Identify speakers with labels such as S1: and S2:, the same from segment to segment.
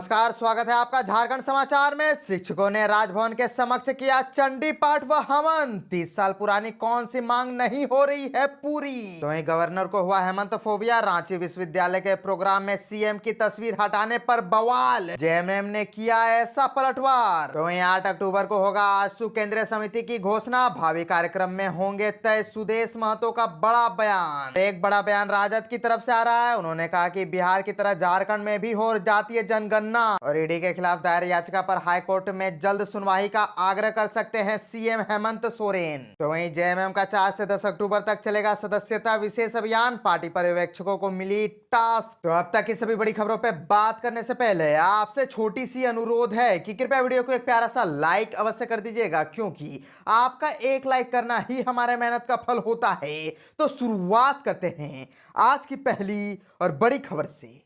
S1: नमस्कार, स्वागत है आपका झारखंड समाचार में। शिक्षकों ने राजभवन के समक्ष किया चंडी पाठ व हवन। 30 साल पुरानी कौन सी मांग नहीं हो रही है पूरी। तो वहीं गवर्नर को हुआ हेमंत फोबिया। रांची विश्वविद्यालय के प्रोग्राम में सीएम की तस्वीर हटाने पर बवाल। जेएमएम ने किया ऐसा पलटवार। तो वहीं 8 अक्टूबर को होगा आजसू केंद्रीय समिति की घोषणा। भावी कार्यक्रम में होंगे तय सुदेश महतो का बड़ा बयान। एक बड़ा बयान राजद की तरफ से आ रहा है। उन्होंने कहा कि बिहार की तरह झारखंड में भी हो जातीय जनगणना और ईडी के खिलाफ दायर याचिका पर हाईकोर्ट में जल्द सुनवाई का आग्रह कर सकते हैं सीएम हेमंत सोरेन। तो वहीं जेएमएम का 4 से 10 अक्टूबर तक चलेगा सदस्यता विशेष अभियान। पार्टी पर्यवेक्षकों को मिली टास्क। तो अब तक की सभी बड़ी खबरों पे बात करने से पहले आपसे छोटी सी अनुरोध है कि कृपया वीडियो को एक प्यारा सा लाइक अवश्य कर दीजिएगा, क्योंकि आपका एक लाइक करना ही हमारे मेहनत का फल होता है। तो शुरुआत करते हैं आज की पहली और बड़ी खबर से।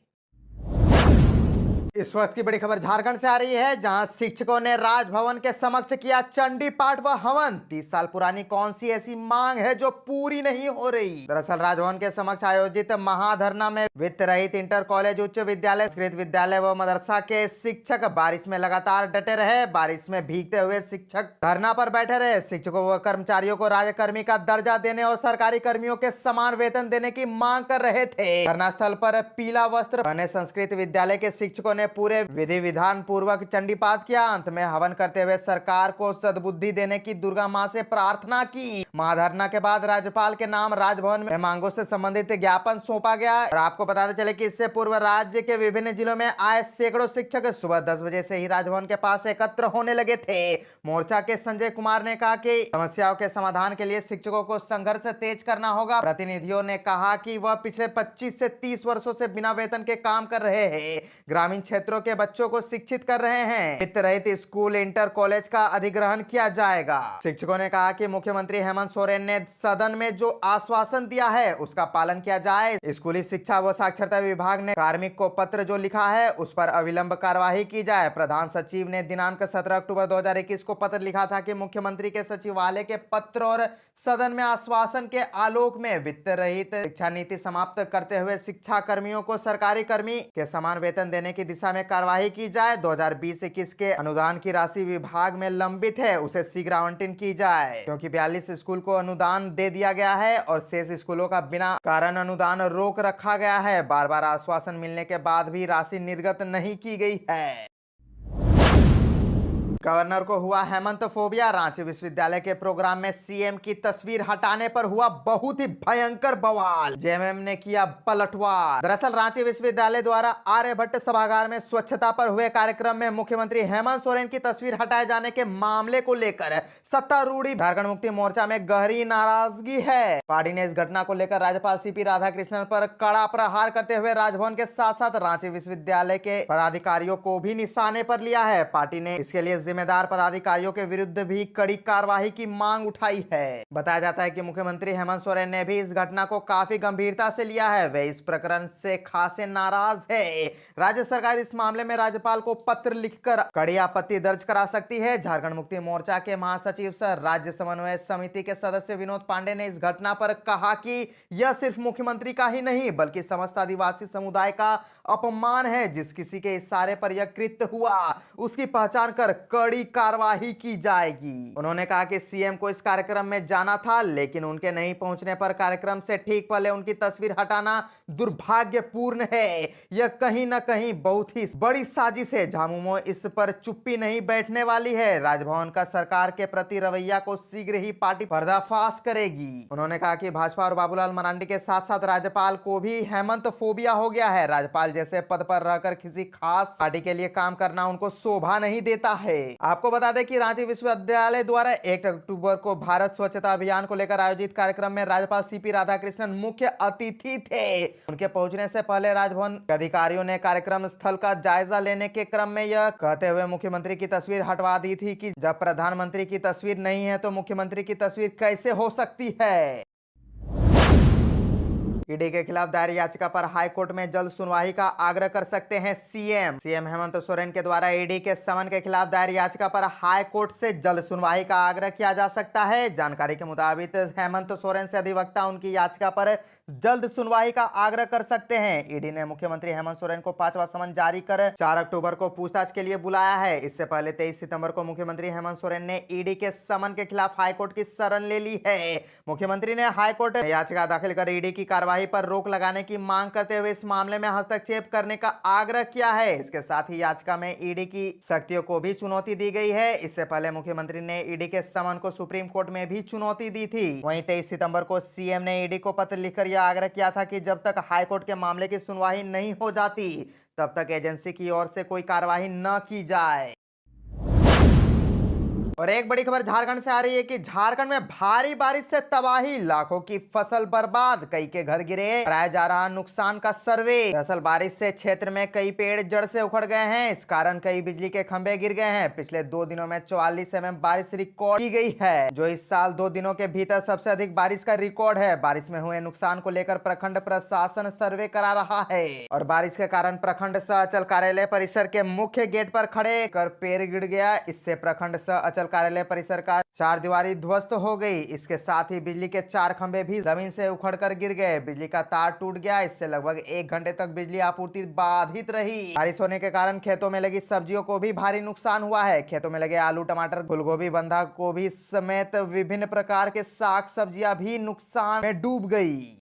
S1: इस वक्त की बड़ी खबर झारखंड से आ रही है, जहां शिक्षकों ने राजभवन के समक्ष किया चंडी पाठ व हवन। 30 साल पुरानी कौन सी ऐसी मांग है जो पूरी नहीं हो रही। दरअसल राजभवन के समक्ष आयोजित महाधरना में वित्त रहित इंटर कॉलेज, उच्च विद्यालय, संस्कृत विद्यालय व मदरसा के शिक्षक बारिश में लगातार डटे रहे। बारिश में भीगते हुए शिक्षक धरना पर बैठे रहे। शिक्षकों व कर्मचारियों को राज्यकर्मी का दर्जा देने और सरकारी कर्मियों के समान वेतन देने की मांग कर रहे थे। धरना स्थल पर पीला वस्त्र पहने संस्कृत विद्यालय के शिक्षकों ने पूरे विधि विधान पूर्वक चंडी पाठ किया। अंत में हवन करते हुए सरकार को सद्बुद्धि देने की दुर्गा मां से प्रार्थना की। महाधरना के बाद राज्यपाल के नाम राजभवन में मांगों से संबंधित ज्ञापन सौंपा गया। और आपको बताते चले कि इससे पूर्व राज्य के विभिन्न जिलों में आए सैकड़ों शिक्षक सुबह 10 बजे से ही राजभवन के पास एकत्र होने लगे थे। मोर्चा के संजय कुमार ने कहा कि समस्याओं के समाधान के लिए शिक्षकों को संघर्ष तेज करना होगा। प्रतिनिधियों ने कहा कि वह पिछले 25 से 30 वर्षों से बिना वेतन के काम कर रहे हैं। ग्रामीण क्षेत्रों के बच्चों को शिक्षित कर रहे हैं। वित्त रहित स्कूल, इंटर कॉलेज का अधिग्रहण किया जाएगा। शिक्षकों ने कहा कि मुख्यमंत्री हेमंत सोरेन ने सदन में जो आश्वासन दिया है उसका पालन किया जाए। स्कूली शिक्षा व साक्षरता विभाग ने कार्मिक को पत्र जो लिखा है उस पर अविलंब कार्यवाही की जाए। प्रधान सचिव ने दिनांक 17 अक्टूबर 2021 को पत्र लिखा था कि मुख्यमंत्री के सचिवालय के पत्र और सदन में आश्वासन के आलोक में वित्त रहित शिक्षा नीति समाप्त करते हुए शिक्षा कर्मियों को सरकारी कर्मी के समान वेतन देने की दिशा में कार्यवाही की जाए। 2020-21 के अनुदान की राशि विभाग में लंबित है, उसे शीघ्र आवंटन की जाए, क्योंकि 42 स्कूल को अनुदान दे दिया गया है और शेष स्कूलों का बिना कारण अनुदान रोक रखा गया है। बार बार आश्वासन मिलने के बाद भी राशि निर्गत नहीं की गई है। गवर्नर को हुआ हेमंत फोबिया। रांची विश्वविद्यालय के प्रोग्राम में सीएम की तस्वीर हटाने पर हुआ बहुत ही भयंकर बवाल। जेएमएम ने किया पलटवार। दरअसल रांची विश्वविद्यालय द्वारा आर्यभट्ट सभागार में स्वच्छता पर हुए कार्यक्रम में मुख्यमंत्री हेमंत सोरेन की तस्वीर हटाए जाने के मामले को लेकर सत्तारूढ़ झारखंड मुक्ति मोर्चा में गहरी नाराजगी है। पार्टी ने इस घटना को लेकर राज्यपाल सीपी राधाकृष्णन पर कड़ा प्रहार करते हुए राजभवन के साथ साथ रांची विश्वविद्यालय के पदाधिकारियों को भी निशाने पर लिया है। पार्टी ने इसके लिए जिम्मेदार पदाधिकारियों के विरुद्ध भी कड़ी कार्रवाई की मांग उठाई है। बताया जाता है कि मुख्यमंत्री हेमंत सोरेन ने भी इस घटना को काफी गंभीरता से लिया है। वे इस प्रकरण से खासे नाराज है। राज्य सरकार इस मामले में राज्यपाल को पत्र लिखकर कड़ी आपत्ति दर्ज करा सकती है। झारखंड मुक्ति मोर्चा के महासचिव सह राज्य समन्वय समिति के सदस्य विनोद पांडे ने इस घटना पर कहा कि यह सिर्फ मुख्यमंत्री का ही नहीं बल्कि समस्त आदिवासी समुदाय का अपमान है। जिस किसी के इशारे पर यह कृत्य हुआ उसकी पहचान कर कड़ी कार्रवाई की जाएगी। उन्होंने कहा कि सीएम को इस कार्यक्रम में जाना था, लेकिन उनके नहीं पहुंचने पर कार्यक्रम से ठीक पहले उनकी तस्वीर हटाना दुर्भाग्यपूर्ण है। यह कहीं न कहीं बहुत ही बड़ी साजिश है। झामुमो इस पर चुप्पी नहीं बैठने वाली है। राजभवन का सरकार के प्रति रवैया को शीघ्र ही पार्टी पर्दाफाश करेगी। उन्होंने कहा कि भाजपा और बाबूलाल मरांडी के साथ साथ राज्यपाल को भी हेमंत फोबिया हो गया है। राज्यपाल जैसे पद पर रहकर किसी खास पार्टी के लिए काम करना उनको शोभा नहीं देता है। आपको बता दें कि रांची विश्वविद्यालय द्वारा 1 अक्टूबर को भारत स्वच्छता अभियान को लेकर आयोजित कार्यक्रम में राज्यपाल सीपी राधाकृष्णन मुख्य अतिथि थे। उनके पहुंचने से पहले राजभवन के अधिकारियों ने कार्यक्रम स्थल का जायजा लेने के क्रम में यह कहते हुए मुख्यमंत्री की तस्वीर हटवा दी थी कि जब प्रधानमंत्री की तस्वीर नहीं है तो मुख्यमंत्री की तस्वीर कैसे हो सकती है। ईडी के खिलाफ दायर याचिका पर हाई कोर्ट में जल्द सुनवाई का आग्रह कर सकते हैं सीएम। सीएम हेमंत सोरेन के द्वारा ईडी के समन के खिलाफ दायर याचिका पर हाई कोर्ट से जल्द सुनवाई का आग्रह किया जा सकता है। जानकारी के मुताबिक हेमंत सोरेन से अधिवक्ता उनकी याचिका पर जल्द सुनवाई का आग्रह कर सकते हैं। ईडी ने मुख्यमंत्री हेमंत सोरेन को 5वां समन जारी कर 4 अक्टूबर को पूछताछ के लिए बुलाया है। इससे पहले 23 सितंबर को मुख्यमंत्री हेमंत सोरेन ने ईडी के समन के खिलाफ हाईकोर्ट की शरण ले ली है। मुख्यमंत्री ने हाईकोर्ट में याचिका दाखिल कर ईडी की कार्रवाई पर रोक लगाने की मांग करते हुए इस मामले में हस्तक्षेप करने का आग्रह किया है। इसके साथ ही याचिका में ईडी की शक्तियों को भी चुनौती दी गई है। इससे पहले मुख्यमंत्री ने ईडी के समन को सुप्रीम कोर्ट में भी चुनौती दी थी। वहीं 23 सितंबर को सीएम ने ईडी को पत्र लिखकर यह आग्रह किया था कि जब तक हाईकोर्ट के मामले की सुनवाई नहीं हो जाती तब तक एजेंसी की ओर से कोई कार्रवाई न की जाए। और एक बड़ी खबर झारखंड से आ रही है कि झारखंड में भारी बारिश से तबाही, लाखों की फसल बर्बाद, कई के घर गिरे, कराया जा रहा नुकसान का सर्वे। दरअसल बारिश से क्षेत्र में कई पेड़ जड़ से उखड़ गए हैं। इस कारण कई बिजली के खंभे गिर गए हैं। पिछले 2 दिनों में 44 mm बारिश रिकॉर्ड की गई है, जो इस साल 2 दिनों के भीतर सबसे अधिक बारिश का रिकॉर्ड है। बारिश में हुए नुकसान को लेकर प्रखंड प्रशासन सर्वे करा रहा है और बारिश के कारण प्रखंड सह अंचल कार्यालय परिसर के मुख्य गेट पर खड़े कर पेड़ गिर गया। इससे प्रखंड सह अंचल कार्यालय परिसर का 4 दीवारी ध्वस्त हो गई। इसके साथ ही बिजली के 4 खंभे भी जमीन से उखड़कर गिर गए। बिजली का तार टूट गया। इससे लगभग 1 घंटे तक बिजली आपूर्ति बाधित रही। बारिश होने के कारण खेतों में लगी सब्जियों को भी भारी नुकसान हुआ है। खेतों में लगे आलू, टमाटर, फूलगोभी, बंधा गोभी समेत विभिन्न प्रकार के साग सब्जियां भी नुकसान में डूब गई।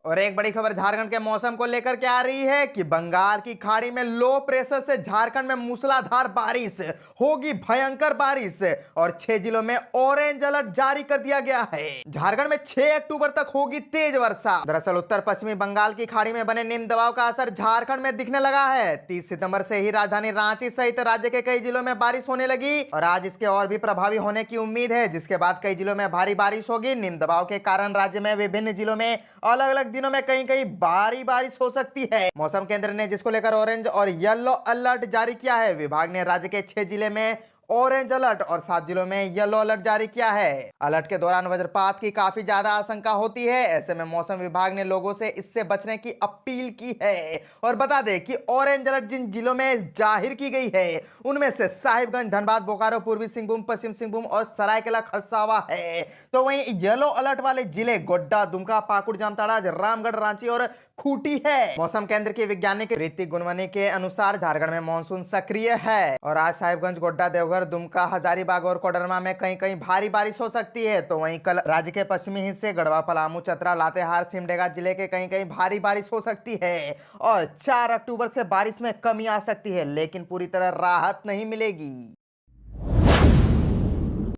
S1: और एक बड़ी खबर झारखंड के मौसम को लेकर के आ रही है कि बंगाल की खाड़ी में लो प्रेशर से झारखंड में मूसलाधार बारिश होगी, भयंकर बारिश, और 6 जिलों में ऑरेंज अलर्ट जारी कर दिया गया है। झारखंड में 6 अक्टूबर तक होगी तेज वर्षा। दरअसल उत्तर पश्चिमी बंगाल की खाड़ी में बने निम्न दबाव का असर झारखंड में दिखने लगा है। 30 सितंबर से ही राजधानी रांची सहित राज्य के कई जिलों में बारिश होने लगी और आज इसके और भी प्रभावी होने की उम्मीद है, जिसके बाद कई जिलों में भारी बारिश होगी। निम्न दबाव के कारण राज्य में विभिन्न जिलों में अलग अलग दिनों में कहीं कहीं भारी बारिश हो सकती है। मौसम केंद्र ने जिसको लेकर ऑरेंज और येलो अलर्ट जारी किया है। विभाग ने राज्य के 6 जिले में ऑरेंज अलर्ट और 7 जिलों में येलो अलर्ट जारी किया है। अलर्ट के दौरान वज्रपात की काफी ज्यादा आशंका होती है। ऐसे में मौसम विभाग ने लोगों से इससे बचने की अपील की है। और बता दें कि ऑरेंज अलर्ट जिन जिलों में जाहिर की गई है उनमें से साहिबगंज, धनबाद, बोकारो, पूर्वी सिंहभूम, पश्चिम सिंहभूम और सरायकेला खरसावा है। तो वहीं येलो अलर्ट वाले जिले गोड्डा, दुमका, पाकुड़, जामताड़ा, रामगढ़, रांची और खूंटी है। मौसम केंद्र के वैज्ञानिक ऋतिक गुनवनी के अनुसार झारखंड में मानसून सक्रिय है और आज साहिबगंज, गोड्डा, देवघर, दुमका, हजारीबाग और कोडरमा में कहीं कहीं भारी बारिश हो सकती है। तो वहीं कल राज्य के पश्चिमी हिस्से गढ़वा, पलामू, चतरा, लातेहार, सिमडेगा जिले के कहीं कहीं भारी बारिश हो सकती है और 4 अक्टूबर से बारिश में कमी आ सकती है, लेकिन पूरी तरह राहत नहीं मिलेगी।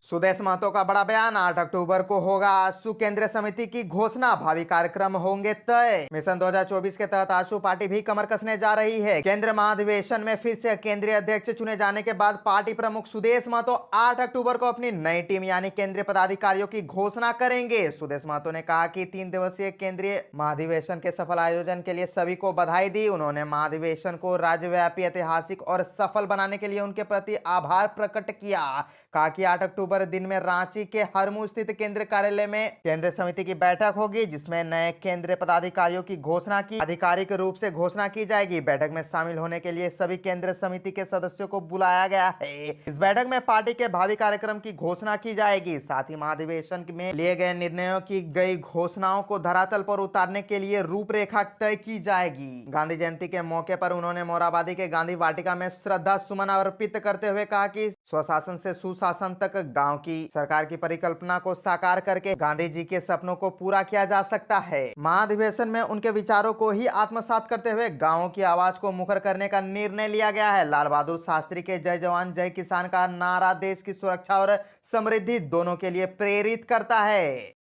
S1: सुदेश महतो का बड़ा बयान, 8 अक्टूबर को होगा आजसू केंद्रीय समिति की घोषणा, भावी कार्यक्रम होंगे तय। मिशन 2024 के तहत आजसू पार्टी भी कमर कसने जा रही है। केंद्रीय महाधिवेशन में फिर से केंद्रीय अध्यक्ष चुने जाने के बाद पार्टी प्रमुख सुदेश महतो 8 अक्टूबर को अपनी नई टीम यानी केंद्रीय पदाधिकारियों की घोषणा करेंगे। सुदेश महतो ने कहा कि 3 दिवसीय केंद्रीय महाधिवेशन के सफल आयोजन के लिए सभी को बधाई दी। उन्होंने महाधिवेशन को राज्यव्यापी, ऐतिहासिक और सफल बनाने के लिए उनके प्रति आभार प्रकट किया। कहा कि 8 अक्टूबर दिन में रांची के हरमू स्थित केंद्रीय कार्यालय में केंद्रीय समिति की बैठक होगी, जिसमें नए केंद्रीय पदाधिकारियों की घोषणा की आधिकारिक रूप से घोषणा की जाएगी। बैठक में शामिल होने के लिए सभी केंद्रीय समिति के सदस्यों को बुलाया गया है। इस बैठक में पार्टी के भावी कार्यक्रम की घोषणा की जाएगी। साथ ही महाधिवेशन में लिए गए निर्णयों की गई घोषणाओं को धरातल पर उतारने के लिए रूपरेखा तय की जाएगी। गांधी जयंती के मौके पर उन्होंने मोराबादी के गांधी वाटिका में श्रद्धा सुमन अर्पित करते हुए कहा कि स्वशासन से सुशासन तक गांव की सरकार की परिकल्पना को साकार करके गांधी जी के सपनों को पूरा किया जा सकता है। महाधिवेशन में उनके विचारों को ही आत्मसात करते हुए गांवों की आवाज को मुखर करने का निर्णय लिया गया है। लाल बहादुर शास्त्री के जय जवान जय किसान का नारा देश की सुरक्षा और समृद्धि दोनों के लिए प्रेरित करता है।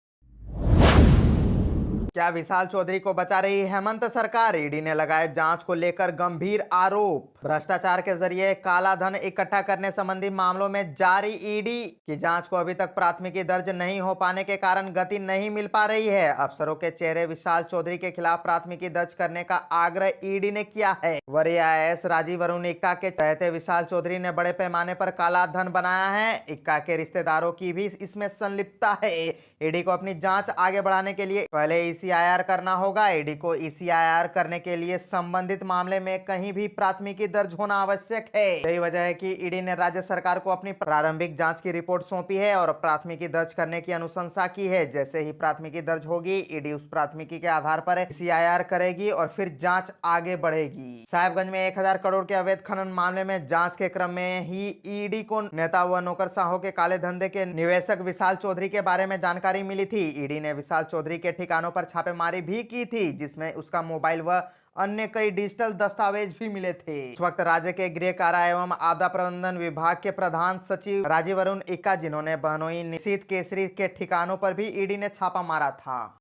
S1: क्या विशाल चौधरी को बचा रही हेमंत सरकार? ईडी ने लगाए जांच को लेकर गंभीर आरोप। भ्रष्टाचार के जरिए काला धन इकट्ठा करने संबंधी मामलों में जारी ईडी की जांच को अभी तक प्राथमिकी दर्ज नहीं हो पाने के कारण गति नहीं मिल पा रही है। अफसरों के चेहरे विशाल चौधरी के खिलाफ प्राथमिकी दर्ज करने का आग्रह ईडी ने किया है। वरीय आईएएस राजीव वरुण इक्का के कहते विशाल चौधरी ने बड़े पैमाने पर काला धन बनाया है। इक्का के रिश्तेदारों की भी इसमें संलिप्तता है। ईडी को अपनी जांच आगे बढ़ाने के लिए पहले ईसीआईआर करना होगा। ईडी को ईसीआईआर करने के लिए संबंधित मामले में कहीं भी प्राथमिकी दर्ज होना आवश्यक है। यही वजह है कि ईडी ने राज्य सरकार को अपनी प्रारंभिक जांच की रिपोर्ट सौंपी है और प्राथमिकी दर्ज करने की अनुशंसा की है। जैसे ही प्राथमिकी दर्ज होगी, ईडी उस प्राथमिकी के आधार पर ईसीआईआर करेगी और फिर जांच आगे बढ़ेगी। साहिबगंज में 1000 करोड़ के अवैध खनन मामले में जांच के क्रम में ही ईडी को नेता व नौकरशाहों के काले धंधे के निवेशक विशाल चौधरी के बारे में जानकारी मिली थी। ईडी ने विशाल चौधरी के ठिकानों पर छापेमारी भी की थी, जिसमें उसका मोबाइल व अन्य कई डिजिटल दस्तावेज भी मिले थे। इस वक्त राज्य के गृह कारा एवं आपदा प्रबंधन विभाग के प्रधान सचिव राजीव वरुण इक्का, जिन्होंने बहनोई निशीथ केसरी के ठिकानों पर भी ईडी ने छापा मारा था।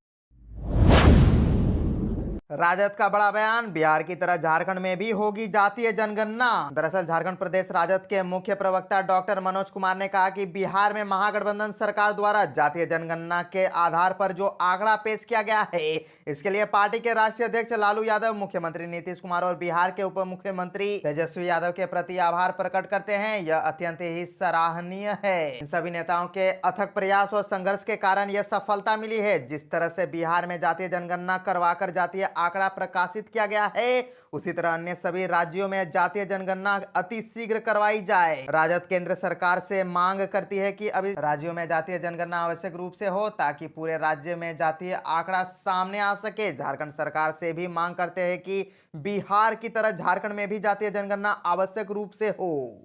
S1: राजद का बड़ा बयान, बिहार की तरह झारखंड में भी होगी जातीय जनगणना। दरअसल झारखंड प्रदेश राजद के मुख्य प्रवक्ता डॉक्टर मनोज कुमार ने कहा कि बिहार में महागठबंधन सरकार द्वारा जातीय जनगणना के आधार पर जो आंकड़ा पेश किया गया है, इसके लिए पार्टी के राष्ट्रीय अध्यक्ष लालू यादव, मुख्यमंत्री नीतीश कुमार और बिहार के उप मुख्यमंत्री तेजस्वी यादव के प्रति आभार प्रकट करते हैं। यह अत्यंत ही सराहनीय है। इन सभी नेताओं के अथक प्रयास और संघर्ष के कारण यह सफलता मिली है। जिस तरह से बिहार में जातीय जनगणना करवाकर जातीय आंकड़ा प्रकाशित किया गया है, उसी तरह अन्य सभी राज्यों में जातीय जनगणना अति शीघ्र करवाई जाए। राजद केंद्र सरकार से मांग करती है कि अभी राज्यों में जातीय जनगणना आवश्यक रूप से हो, ताकि पूरे राज्य में जातीय आंकड़ा सामने आ सके। झारखंड सरकार से भी मांग करते हैं कि बिहार की तरह झारखंड में भी जातीय जनगणना आवश्यक रूप से हो।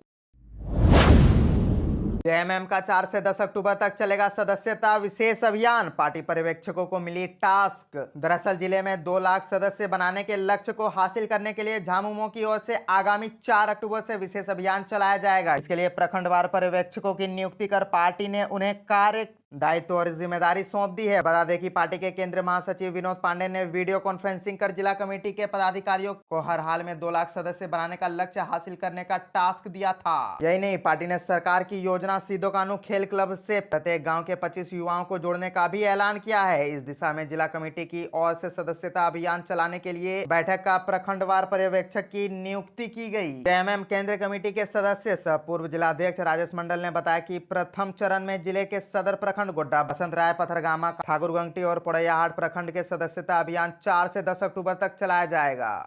S1: जेएमएम का 4 से 10 अक्टूबर तक चलेगा सदस्यता विशेष अभियान, पार्टी पर्यवेक्षकों को मिली टास्क। दरअसल जिले में 2 लाख सदस्य बनाने के लक्ष्य को हासिल करने के लिए झामुमो की ओर से आगामी 4 अक्टूबर से विशेष अभियान चलाया जाएगा। इसके लिए प्रखंडवार पर्यवेक्षकों की नियुक्ति कर पार्टी ने उन्हें कार्य दायित्व और जिम्मेदारी सौंप दी है। बता दें कि पार्टी के केंद्रीय महासचिव विनोद पांडे ने वीडियो कॉन्फ्रेंसिंग कर जिला कमेटी के पदाधिकारियों को हर हाल में 2 लाख सदस्य बनाने का लक्ष्य हासिल करने का टास्क दिया था। यही नहीं, पार्टी ने सरकार की योजना सीधो कानू खेल क्लब से प्रत्येक गांव के 25 युवाओं को जोड़ने का भी ऐलान किया है। इस दिशा में जिला कमेटी की ओर से सदस्यता अभियान चलाने के लिए बैठक का प्रखंडवार पर्यवेक्षक की नियुक्ति की गई। जेएमएम केंद्रीय कमेटी के सदस्य सह पूर्व जिलाध्यक्ष राजेश मंडल ने बताया कि प्रथम चरण में जिले के सदर प्रखंड गोड्डा, बसंत राय, पथरगामा, ठाकुरगंगटी और पोड़ैयाहाट प्रखंड के सदस्यता अभियान 4 से 10 अक्टूबर तक चलाया जाएगा।